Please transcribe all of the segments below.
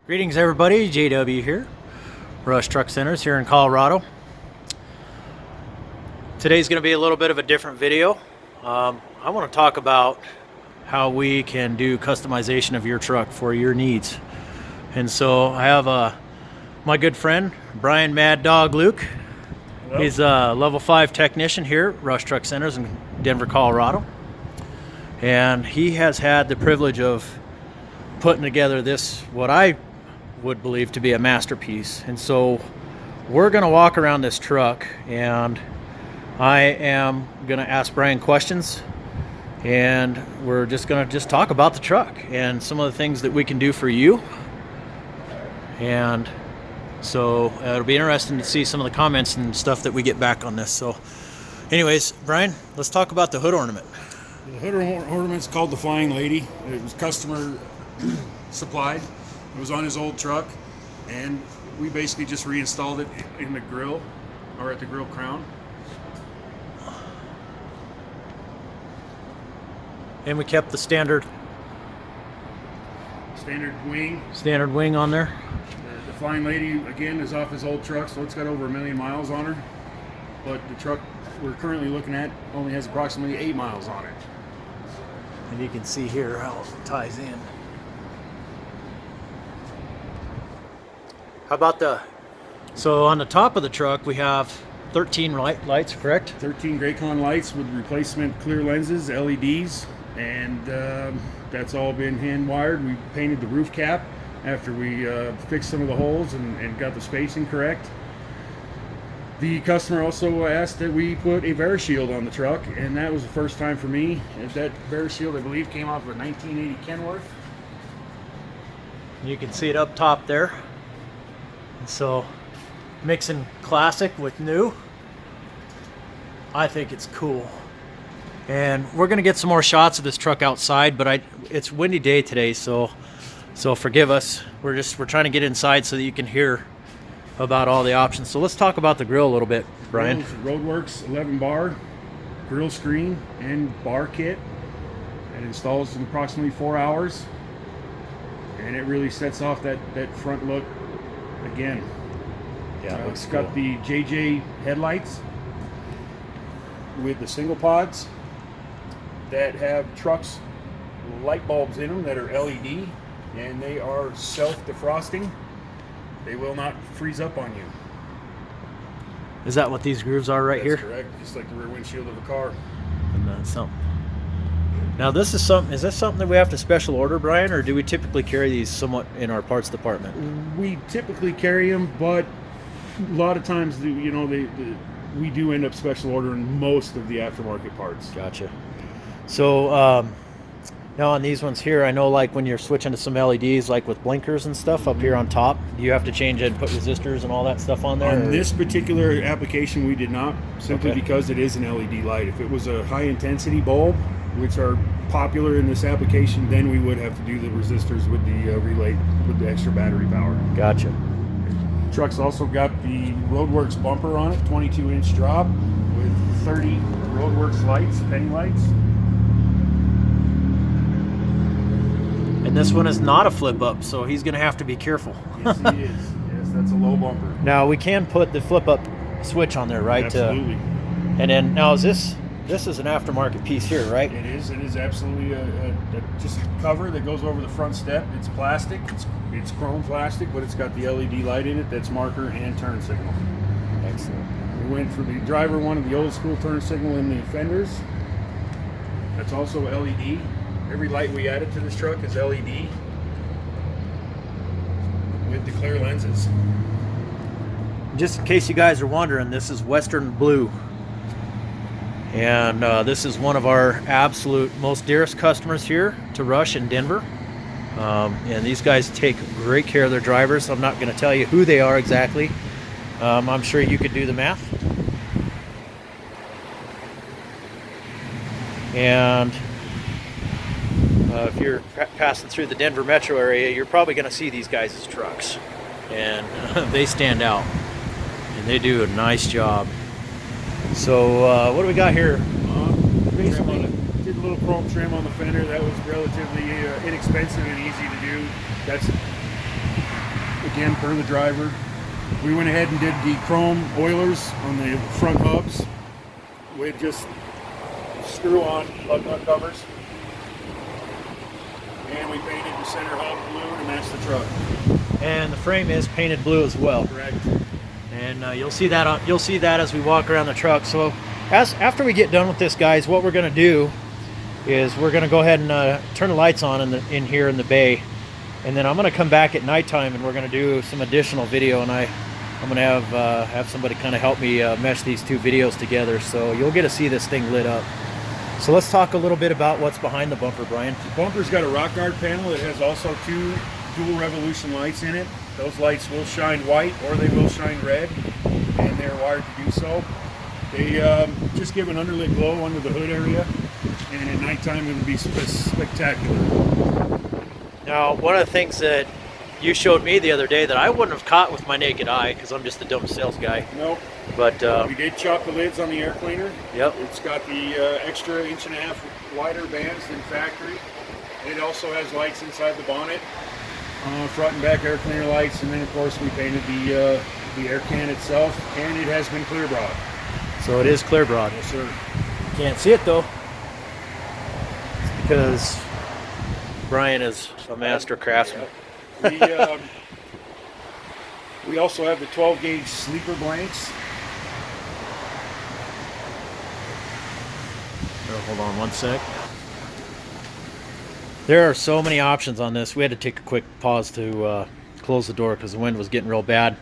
Greetings everybody, JW here, Rush Truck Centers here in Colorado. Today's going to be a little bit of a different video. I want to talk about how we can do customization of your truck for your needs. And so I have my good friend, Brian Mad Dog Luke. Hello. He's a level 5 technician here at Rush Truck Centers in Denver, Colorado. And he has had the privilege of putting together this, what I would believe to be a masterpiece. And so we're going to walk around this truck, and I am going to ask Brian questions, and we're just going to talk about the truck and some of the things that we can do for you. And so it'll be interesting to see some of the comments and stuff that we get back on this. So anyways, Brian, let's talk about the hood ornament. The hood ornament's called the Flying Lady. It was customer supplied. It was on his old truck, and we basically just reinstalled it in the grill, or at the grill crown. And we kept the standard wing on there. The Flying Lady, again, is off his old truck, so it's got over 1 million miles on her. But the truck we're currently looking at only has approximately 8 miles on it. And you can see here how it ties in. How about so on the top of the truck we have 13 lights, correct? 13 Graycon lights with replacement clear lenses, LEDs, and that's all been hand wired. We painted the roof cap after we fixed some of the holes and got the spacing correct. The customer also asked that we put a VariShield on the truck, and that was the first time for me. That VariShield, I believe, came off of a 1980 Kenworth. You can see it up top there. So mixing classic with new, I think it's cool. And we're gonna get some more shots of this truck outside, but it's a windy day today, so forgive us. We're trying to get inside so that you can hear about all the options. So let's talk about the grill a little bit, Brian. Roadworks 11 bar grill screen and bar kit. It installs in approximately 4 hours, and it really sets off that front look again. Yeah, it's got the JJ headlights with the single pods that have trucks light bulbs in them that are LED, and they are self-defrosting. They will not freeze up on you. Is that what these grooves are right here? That's correct, just like the rear windshield of a car. And that's something. Now this is something. Is this something that we have to special order, Brian, or do we typically carry these somewhat in our parts department? We typically carry them, but a lot of times, we do end up special ordering most of the aftermarket parts. Gotcha. So now on these ones here, I know like when you're switching to some LEDs, like with blinkers and stuff up here on top, do you have to change it and put resistors and all that stuff on there? On this particular application, we did not, simply because it is an LED light. If it was a high intensity bulb, which are popular in this application, then we would have to do the resistors with the relay with the extra battery power. Gotcha. The truck's also got the Roadworks bumper on it, 22-inch drop with 30 Roadworks lights, penny lights. And this one is not a flip up, so he's going to have to be careful. Yes, he is. Yes, that's a low bumper. Now we can put the flip up switch on there, right? Absolutely. And then now is this is an aftermarket piece here, right? It is. It is absolutely just a cover that goes over the front step. It's plastic. It's chrome plastic, but it's got the LED light in it that's marker and turn signal. Excellent. We went for the driver one of the old school turn signal in the fenders. That's also LED. Every light we added to this truck is LED with the clear lenses. Just in case you guys are wondering, this is Western Blue. And this is one of our absolute most dearest customers here to Rush in Denver. And these guys take great care of their drivers. I'm not going to tell you who they are exactly. I'm sure you could do the math. And if you're passing through the Denver metro area, you're probably going to see these guys' trucks. And they stand out. And they do a nice job. So what do we got here? Basically, did a little chrome trim on the fender. That was relatively inexpensive and easy to do. That's, again, per the driver. We went ahead and did the chrome oilers on the front hubs with just screw-on lug nut covers. And we painted the center hub blue to match the truck. And the frame is painted blue as well. Correct. And you'll see that as we walk around the truck. So after we get done with this, guys, what we're going to do is we're going to go ahead and turn the lights on in here in the bay, and then I'm going to come back at nighttime and we're going to do some additional video, and I'm going to have somebody kind of help me mesh these two videos together, so you'll get to see this thing lit up. So let's talk a little bit about what's behind the bumper, Brian. The bumper's got a rock guard panel. It has also two dual revolution lights in it. Those lights will shine white or they will shine red, and they're wired to do so. They just give an underlit glow under the hood area, and at nighttime it will be spectacular. Now, one of the things that you showed me the other day that I wouldn't have caught with my naked eye, because I'm just a dumb sales guy. Nope. But we did chop the lids on the air cleaner. Yep. It's got the extra 1.5 inch wider bands than factory. It also has lights inside the bonnet, front and back air cleaner lights, and then of course we painted the air can itself, and it has been clear brought. So it is clear broad. Yes, sir. Can't see it though, it's because Brian is a master craftsman. Yeah. We also have the 12 gauge sleeper blanks. Hold on one sec. There are so many options on this. We had to take a quick pause to close the door because the wind was getting real bad.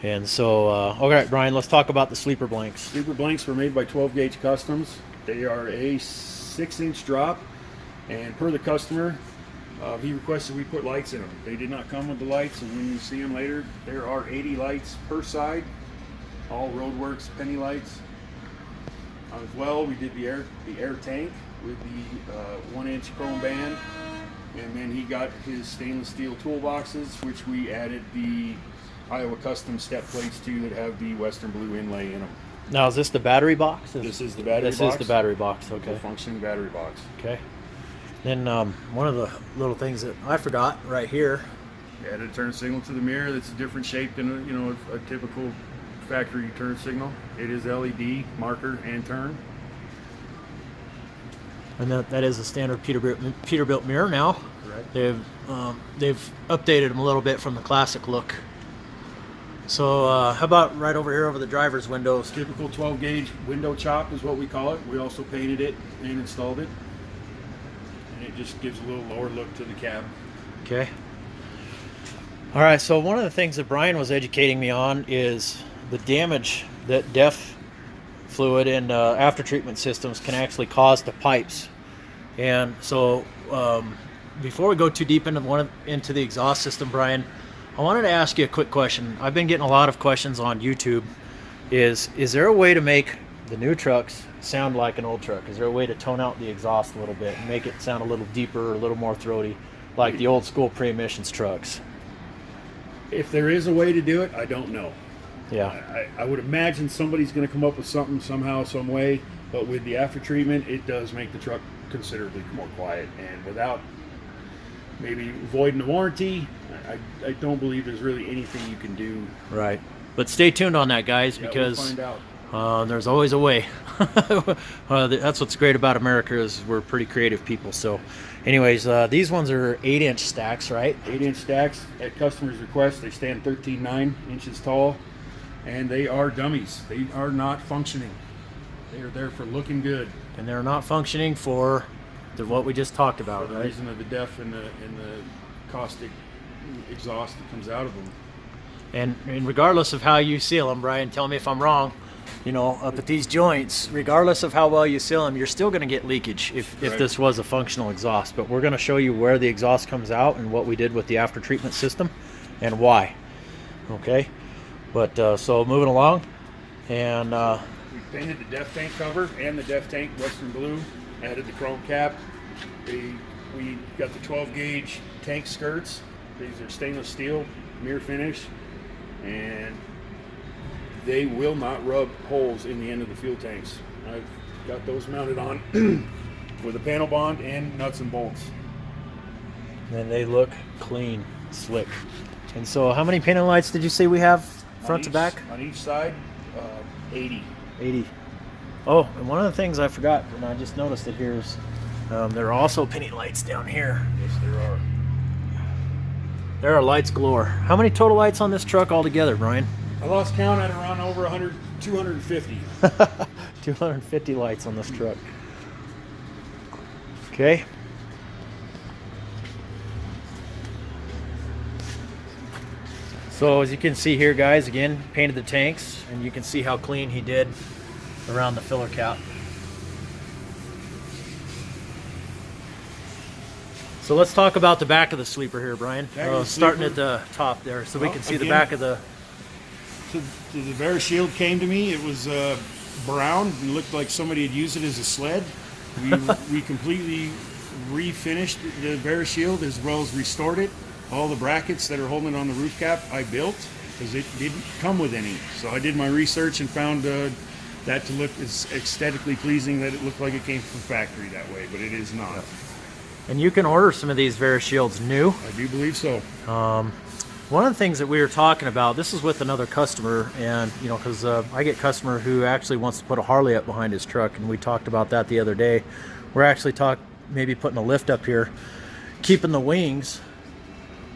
And so, all right, Brian, let's talk about the sleeper blanks. Sleeper blanks were made by 12 gauge customs. They are a 6-inch drop, and per the customer, he requested we put lights in them. They did not come with the lights, and when you see them later, there are 80 lights per side, all Roadworks penny lights. As well, we did the air tank with the 1-inch chrome band, and then he got his stainless steel toolboxes, which we added the Iowa custom step plates to that have the Western blue inlay in them. Now, is this the battery box? This is the battery box. This is the battery box, okay. Full functioning battery box. Okay. Then one of the little things that I forgot right here. We added a turn signal to the mirror that's a different shape than a typical factory turn signal. It is LED, marker, and turn. And that is a standard Peterbilt mirror now. Correct. They've updated them a little bit from the classic look. So how about right over here over the driver's windows? Typical 12 gauge window chop is what we call it. We also painted it and installed it. And it just gives a little lower look to the cab. Okay. All right, so one of the things that Brian was educating me on is the damage that DEF fluid and after treatment systems can actually cause to pipes. And so before we go too deep into the exhaust system, Brian, I wanted to ask you a quick question. I've been getting a lot of questions on YouTube. Is there a way to make the new trucks sound like an old truck? Is there a way to tone out the exhaust a little bit and make it sound a little deeper, a little more throaty, like the old school pre-emissions trucks? If there is a way to do it, I don't know. Yeah. I would imagine somebody's going to come up with something somehow, some way, but with the after treatment, it does make the truck considerably more quiet, and without maybe voiding the warranty, I don't believe there's really anything you can do. Right. But stay tuned on that, guys, because we'll find out. There's always a way. That's what's great about America is we're pretty creative people. So anyways, these ones are 8-inch stacks, right? 8-inch stacks at customer's request. They stand 13.9 inches tall, and they are dummies. They are not functioning. They are there for looking good. And they're not functioning for what we just talked about, for the right? reason of the DEF and the caustic exhaust that comes out of them. And regardless of how you seal them, Brian, tell me if I'm wrong, up at these joints, regardless of how well you seal them, you're still going to get leakage if this was a functional exhaust. But we're going to show you where the exhaust comes out and what we did with the after treatment system and why. Okay, but so moving along, and we painted the DEF tank cover and the DEF tank Western blue, added the chrome cap. We got the 12 gauge tank skirts. These are stainless steel mirror finish, and they will not rub holes in the end of the fuel tanks. I've got those mounted on with a panel bond and nuts and bolts. And they look clean, slick. And so how many painted lights did you say we have front to back? On each side, 80. 80. Oh, and one of the things I forgot, and I just noticed it here, is there are also penny lights down here. Yes, there are. There are lights galore. How many total lights on this truck altogether, Brian? I lost count at around over 100, 250. 250 lights on this truck. Okay. So as you can see here, guys, again, painted the tanks, and you can see how clean he did around the filler cap. So let's talk about the back of the sleeper here, Brian. Starting at the top there, so we can see the back of the... So the VeriShield came to me. It was brown and looked like somebody had used it as a sled. We completely refinished the VeriShield as well as restored it. All the brackets that are holding it on the roof cap I built because it didn't come with any. So I did my research and found that to look as aesthetically pleasing that it looked like it came from factory that way, but it is not. And you can order some of these VeriShields new. I do believe so. One of the things that we were talking about, this is with another customer, and you know, because I get a customer who actually wants to put a Harley up behind his truck, and we talked about that the other day. We're actually maybe putting a lift up here, keeping the wings,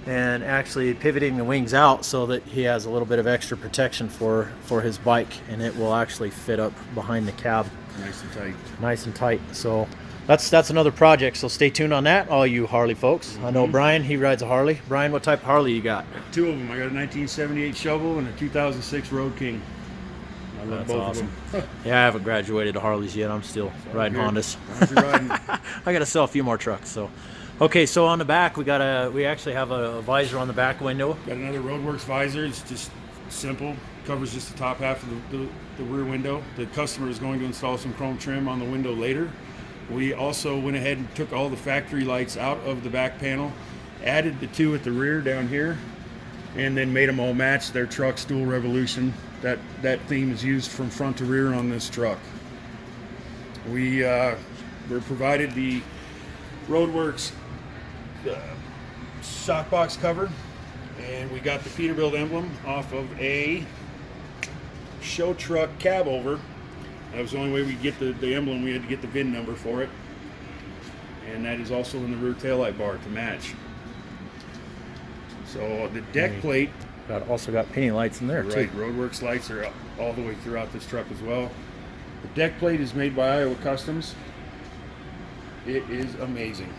and actually pivoting the wings out so that he has a little bit of extra protection for his bike, and it will actually fit up behind the cab. Nice and tight. Nice and tight. So that's another project, so stay tuned on that, all you Harley folks. I know Brian, he rides a Harley. Brian, what type of Harley you got? Two of them. I got a 1978 Shovel and a 2006 Road King. I love both awesome. of them. Yeah, I haven't graduated to Harleys yet. I'm still riding Hondas. I got to sell a few more trucks. So, okay, so on the back we actually have a visor on the back window. Got another Roadworks visor. It's just simple. Covers just the top half of the rear window. The customer is going to install some chrome trim on the window later. We also went ahead and took all the factory lights out of the back panel, added the two at the rear down here, and then made them all match their truck's dual revolution. That theme is used from front to rear on this truck. We were provided the Roadworks shock box cover, and we got the Peterbilt emblem off of a show truck cab over. That was the only way we could get the emblem. We had to get the VIN number for it. And that is also in the rear taillight bar to match. So the deck plate... Also got painting lights in there, too. Right, Roadworks lights are all the way throughout this truck as well. The deck plate is made by Iowa Customs. It is amazing.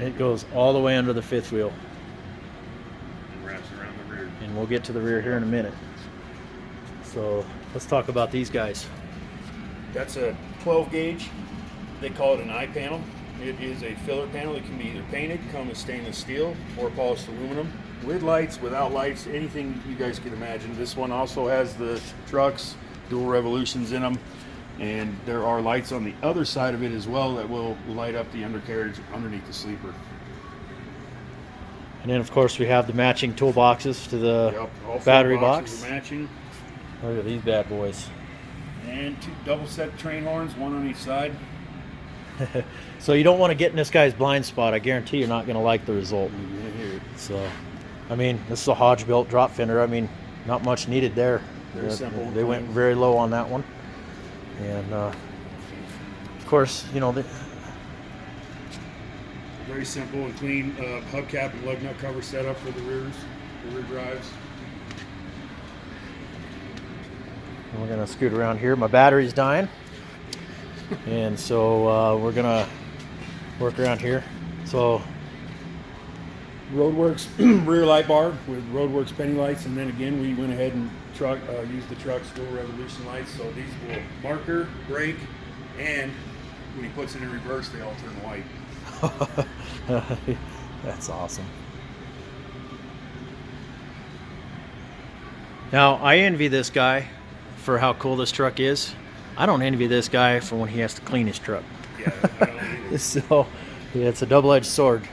It goes all the way under the fifth wheel. And wraps around the rear. And we'll get to the rear here in a minute. So let's talk about these guys. That's a 12 gauge. They call it an eye panel. It is a filler panel that can be either painted, come with stainless steel, or polished aluminum. With lights, without lights, anything you guys can imagine. This one also has the trucks, dual revolutions in them, and there are lights on the other side of it as well that will light up the undercarriage underneath the sleeper. And then of course we have the matching toolboxes to the all battery four boxes box. are matching. Look at these bad boys. And two double set train horns, one on each side. So you don't want to get in this guy's blind spot. I guarantee you're not going to like the result. You're gonna hear it. So, I mean, this is a Hodge built drop fender. I mean, not much needed there. Very simple. They went very low on that one. And of course, you know, very simple and clean hubcap and lug nut cover setup for the rear drives. and we're gonna scoot around here. My battery's dying, and so we're gonna work around here. So Roadworks rear light bar with Roadworks penny lights, and then again we went ahead and used the truck's dual revolution lights. So these will marker, brake, and when he puts it in reverse, they all turn white. That's awesome. Now, I envy this guy for how cool this truck is. I don't envy this guy for when he has to clean his truck. Yeah, I don't either. So, yeah, it's a double-edged sword.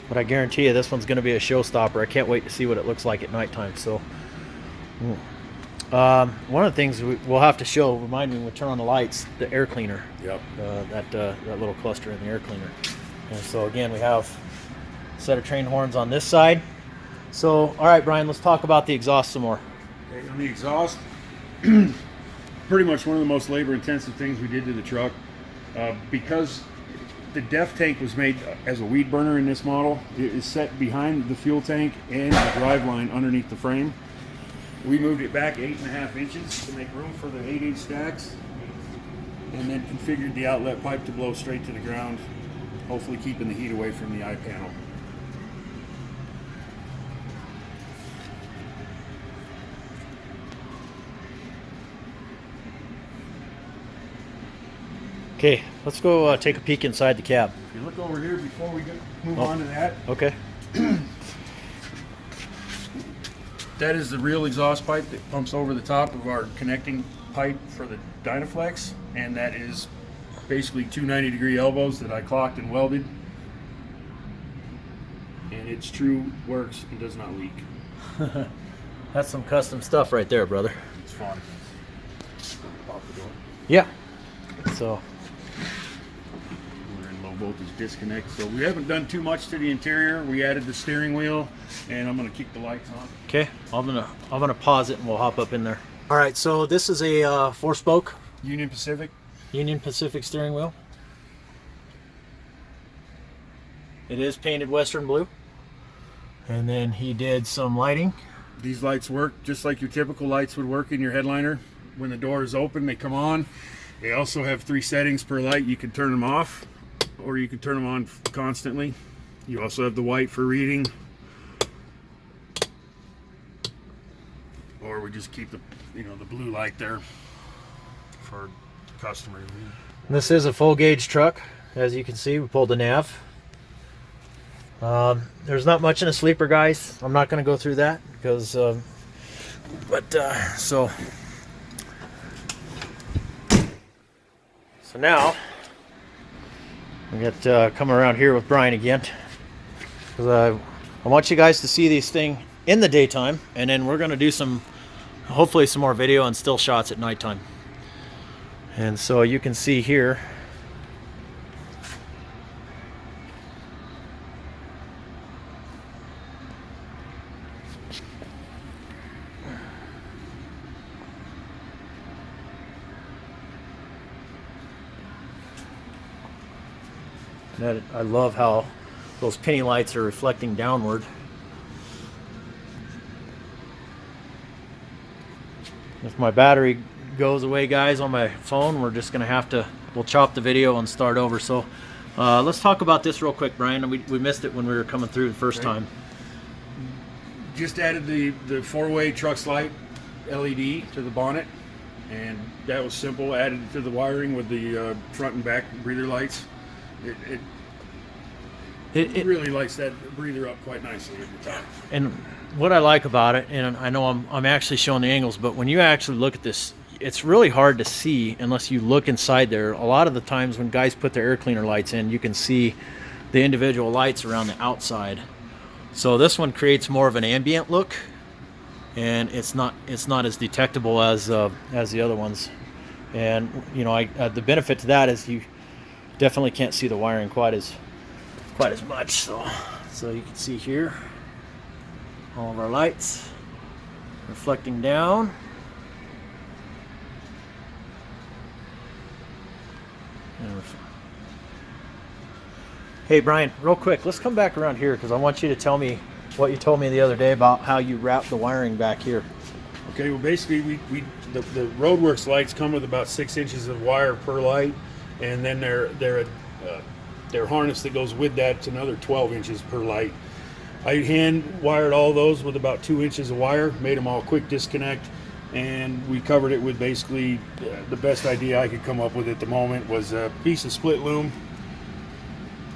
But I guarantee you this one's going to be a showstopper. I can't wait to see what it looks like at nighttime. So, One of the things we'll have to show, remind me when we turn on the lights, the air cleaner. Yep. That little cluster in the air cleaner. And so again, we have a set of train horns on this side. So, all right, Brian, let's talk about the exhaust some more. Okay, on the exhaust, pretty much one of the most labor-intensive things we did to the truck. Because the def tank was made as a weed burner in this model, it is set behind the fuel tank and the drive line underneath the frame. We moved it back 8.5 inches to make room for the 8-inch stacks, and then configured the outlet pipe to blow straight to the ground, hopefully keeping the heat away from the eye panel. Okay, let's go take a peek inside the cab. If you look over here before we move on to that, Okay. that is the real exhaust pipe that pumps over the top of our connecting pipe for the Dynaflex, and that is basically two 90-degree elbows that I clocked and welded, and it's true, works, and does not leak. That's some custom stuff right there, brother. It's fun. Pop the door. Yeah. So, we're in low voltage disconnect, so we haven't done too much to the interior. We added the steering wheel, and I'm going to keep the lights on. okay, I'm gonna pause it and we'll hop up in there. All right, so this is a 4-spoke Union Pacific. Union Pacific steering wheel. It is painted Western blue, and then he did some lighting. These lights work just like your typical lights would work in your headliner. When the door is open, they come on. They also have 3 settings per light. You can turn them off, or you can turn them on constantly. You also have the white for reading, or we just keep the the blue light there for customer. This is a full gauge truck, as you can see. We pulled the nav. There's not much in a sleeper, guys. I'm not going to go through that because, so now we got coming around here with Brian again, because I want you guys to see these things in the daytime, and then we're going to do hopefully some more video and still shots at nighttime. And so you can see here, that I love how those penny lights are reflecting downward. If my battery goes away, guys, on my phone, we're just gonna we'll chop the video and start over. So let's talk about this real quick, Brian. We missed it when we were coming through the first time. Just added the 4-way truck's light LED to the bonnet, and that was simple. Added it to the wiring with the front and back breather lights. It really lights that breather up quite nicely at the top. And what I like about it, and I know I'm actually showing the angles, but when you actually look at this, it's really hard to see unless you look inside there. A lot of the times when guys put their air cleaner lights in, you can see the individual lights around the outside. So this one creates more of an ambient look, and it's not as detectable as the other ones. And the benefit to that is you definitely can't see the wiring quite as much. So you can see here all of our lights reflecting down. Hey Brian, real quick, let's come back around here because I want you to tell me what you told me the other day about how you wrap the wiring back here. Okay, well basically the Roadworks lights come with about 6 inches of wire per light, and then their harness that goes with that, it's another 12 inches per light. I hand wired all those with about 2 inches of wire, made them all quick disconnect, and we covered it with basically the best idea I could come up with at the moment was a piece of split loom,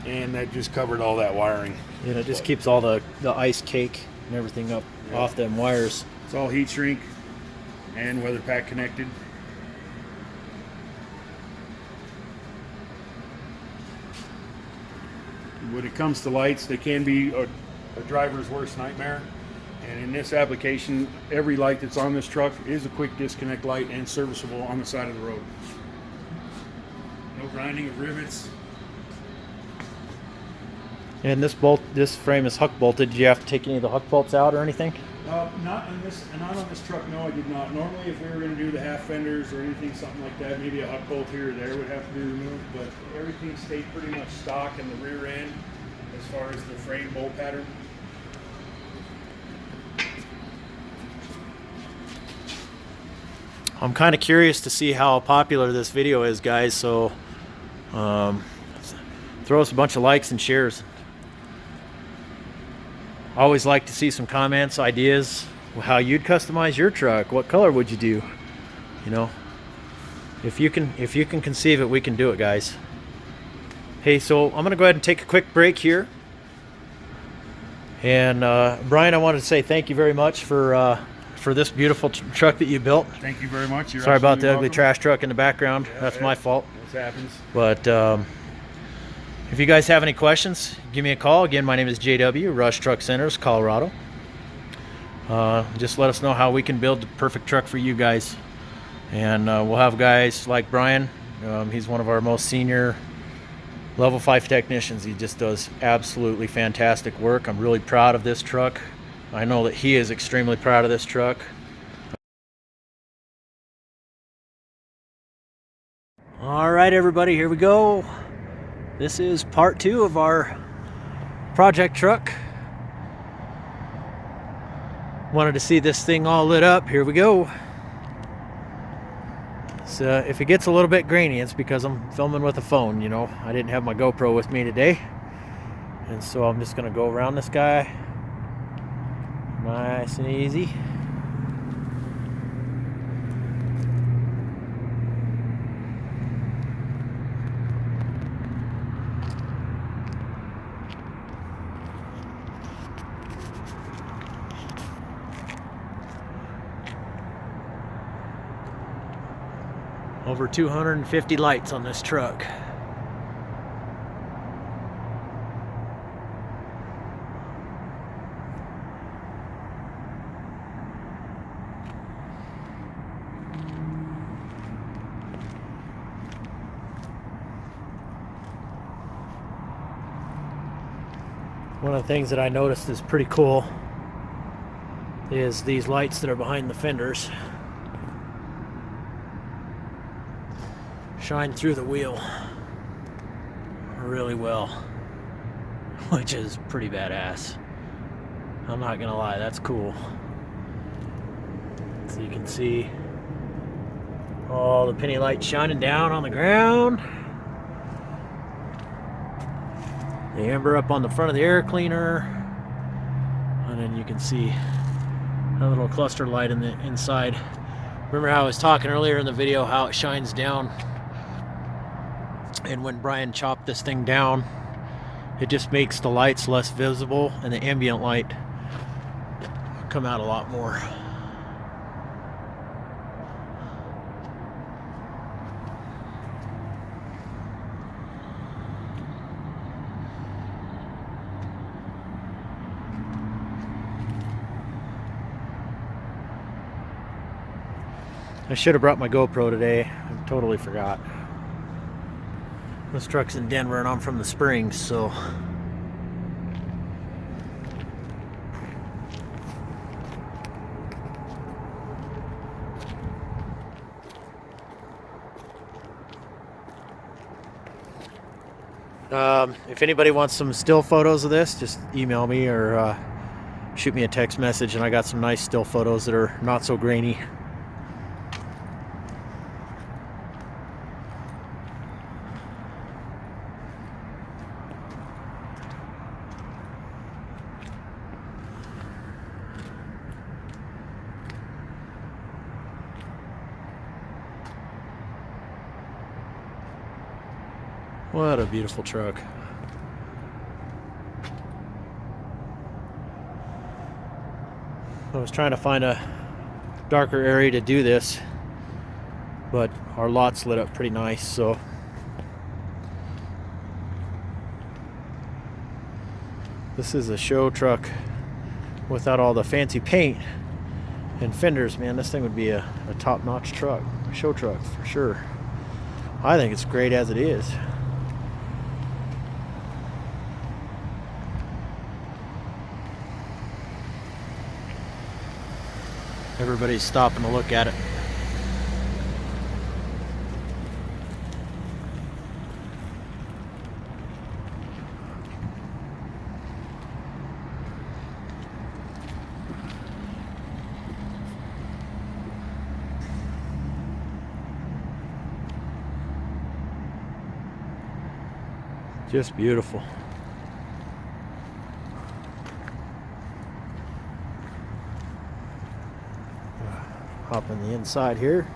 and that just covered all that wiring. And it just keeps all the ice cake and everything up off them wires. It's all heat shrink and weather pack connected. When it comes to lights, they can be a driver's worst nightmare, And in this application, every light that's on this truck is a quick disconnect light and serviceable on the side of the road. No grinding of rivets. And this frame is huck bolted. Did you have to take any of the huck bolts out or anything? Not on this truck. No, I did not. Normally, if we were going to do the half fenders or anything, something like that, maybe a huck bolt here or there would have to be removed. But everything stayed pretty much stock in the rear end as far as the frame bolt pattern. I'm kind of curious to see how popular this video is, guys. So throw us a bunch of likes and shares. I always like to see some comments, ideas, how you'd customize your truck. What color would you do? You know, if you can conceive it, we can do it, guys. Hey, so I'm gonna go ahead and take a quick break here. And Brian, I wanted to say thank you very much for this beautiful truck that you built. Thank you very much. Sorry about the ugly trash truck in the background. Yeah, that's my fault. It happens. But if you guys have any questions, give me a call. Again, my name is JW, Rush Truck Centers, Colorado. Just let us know how we can build the perfect truck for you guys. And we'll have guys like Brian. He's one of our most senior level 5 technicians. He just does absolutely fantastic work. I'm really proud of this truck. I know that he is extremely proud of this truck. All right, everybody, here we go. This is part 2 of our project truck. Wanted to see this thing all lit up. Here we go. So if it gets a little bit grainy, it's because I'm filming with a phone, you know. I didn't have my GoPro with me today. And so I'm just gonna go around this guy. Nice and easy. Over 250 lights on this truck. One of the things that I noticed is pretty cool is these lights that are behind the fenders shine through the wheel really well, which is pretty badass. I'm not gonna lie, that's cool. So you can see all the penny lights shining down on the ground. The amber up on the front of the air cleaner, and then you can see a little cluster light in the inside. Remember how I was talking earlier in the video how it shines down, and when Brian chopped this thing down, it just makes the lights less visible and the ambient light come out a lot more. I should have brought my GoPro today. I totally forgot. This truck's in Denver and I'm from the Springs, so if anybody wants some still photos of this, just email me or shoot me a text message, and I got some nice still photos that are not so grainy. What a beautiful truck. I was trying to find a darker area to do this, but our lot's lit up pretty nice, so this is a show truck without all the fancy paint and fenders, man, this thing would be a top-notch truck, a show truck for sure. I think it's great as it is. Everybody's stopping to look at it. Just beautiful. Hop on the inside here.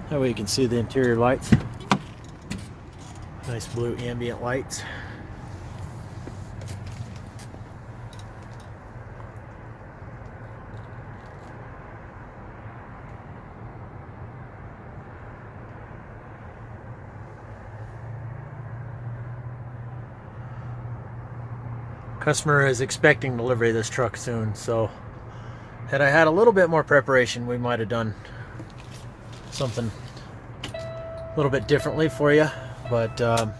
That way you can see the interior lights. Nice blue ambient lights. Customer is expecting delivery of this truck soon, so had I had a little bit more preparation, we might have done something a little bit differently for you. But well,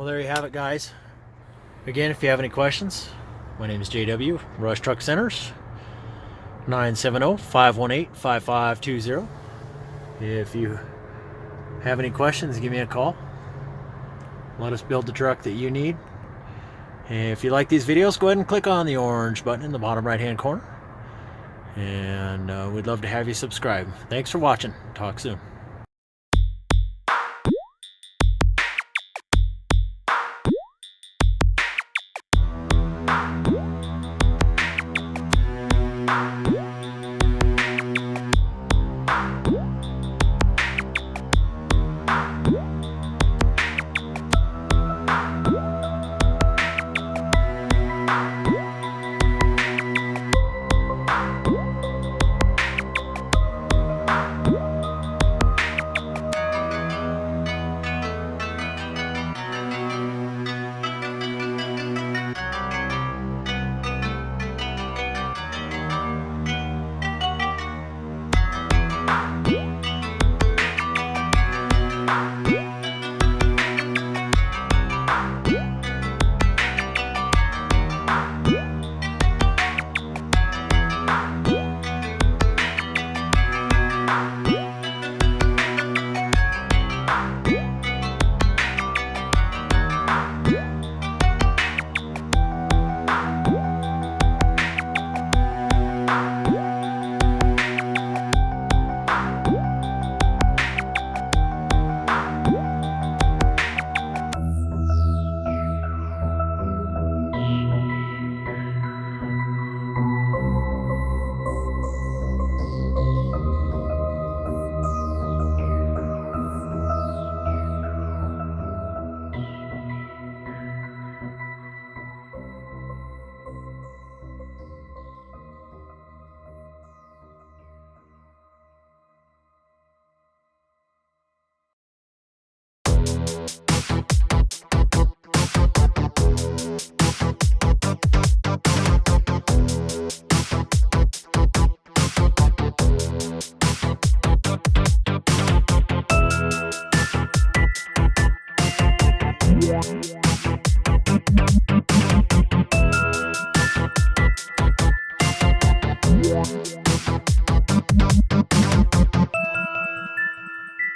there you have it, guys. Again, if you have any questions, my name is JW, Rush Truck Centers, 970-518-5520. If you have any questions, give me a call. Let us build the truck that you need. And if you like these videos, go ahead and click on the orange button in the bottom right hand corner. And we'd love to have you subscribe. Thanks for watching. Talk soon.